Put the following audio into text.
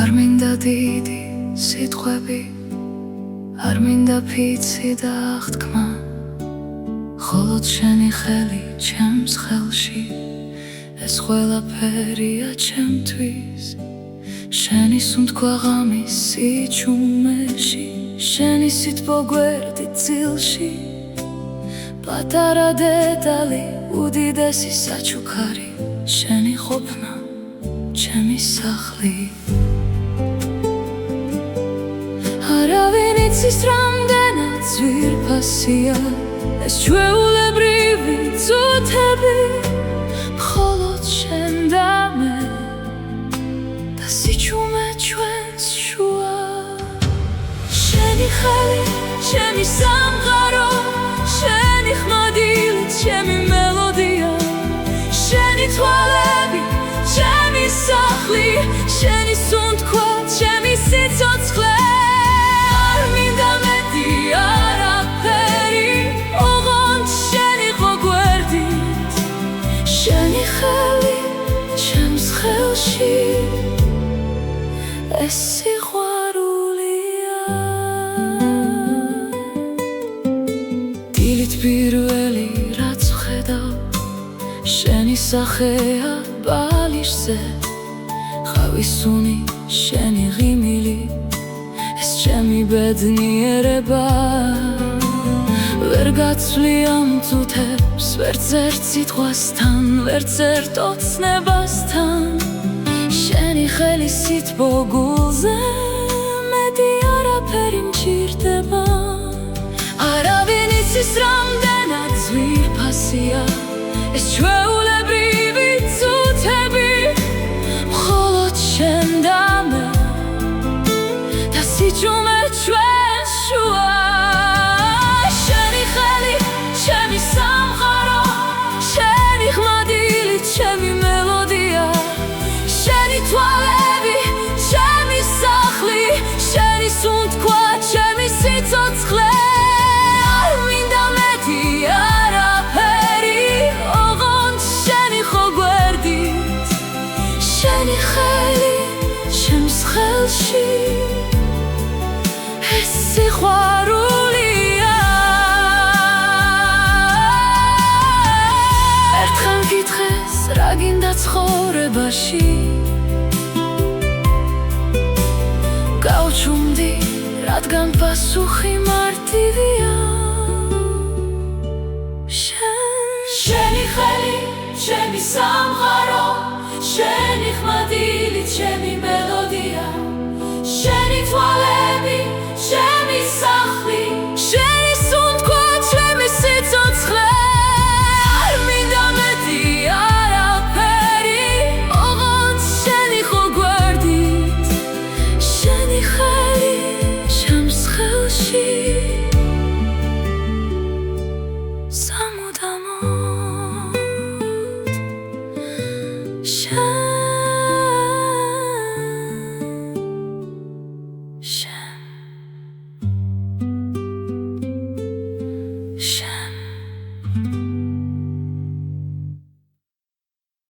არ მინდა დიდი სიტყვები, არ მინდა ფიცი და აღთქმა, მხოლოდ შენი ხელი ჩემს ხელში, ეს ყველაფერია ჩემთვის. შენი სუნთქვა ღამის სიჩუმეში, შენი სითბო გვერდით წილში, პატარა დეტალი, უდიდესი საჩუქარი, შენი ყოფნა, ჩემი სახლი. არავინ იცის რამდენად ძვირფასია ეს ჩვეულებრივი წუთები, მხოლოდ შენ და მე და სიჩუმე ჩვენს შუა. შენი ხელი, ჩემი სამყარო, შენი ხმადილი, ჩემი მელოდია, შენი თვალები, ჩემი სახლი, შენი სუნთქვა, ჩემი სიცოცხლე. არ მინდა მეტი არაფერი, ოღონდ შენი ყო გვერდით, შენი ხელი ჩემს ხელში, ეს სიყვარულია. დილით პირველი რაც ვხედავ, შენი სახეა ბალიშზე, ხავისუნი შენი ღიმილი, ეს ჩემი ბედნიერება. ვერ გაცვლი ამ წუთებს, ვერც ერთ სიტყვასთან, ვერც ერთ ოცნებასთან. შენი ხელი სითბო გულზე, მეტი არაფერი მჭირდება. არავინ იცის რამდენად ძვირფასია ეს ჩვეულებრივი წუთები, მხოლოდ შენ და მე და სიჩუმე ჩვენს შუა. შენი ხელი, ჩემი სამყარო, შენი ხმადილი, ჩემი მელოდია, შენი თვალები, ჩემი სახლი, შენი სუნთქვა, ჩემი სიცოცხლე. არ მინდა მეტი არაფერი, ოღონდ შენი ყო გვერდით, შენი ხელი ჩემს ხელში, ეს სიყვარულია. ერთხელ მკითხეს რა გინდა ცხოვრებაში, გავჩუმდი რადგან პასუხი მარტივია. შენი ხელი, ჩემი სამყარო, შენი ხმადილი, ჩემი მელოდია, შენი თვალები, ჩემი სახლი, შენი სუნთქვა, ჩემი სიცოცხლე. არ მინდა მეტი არაფერი, ოღონდ შენი ყო გვერდით, შენი ხელი ჩემს ხელში, სამუდამოდ შენ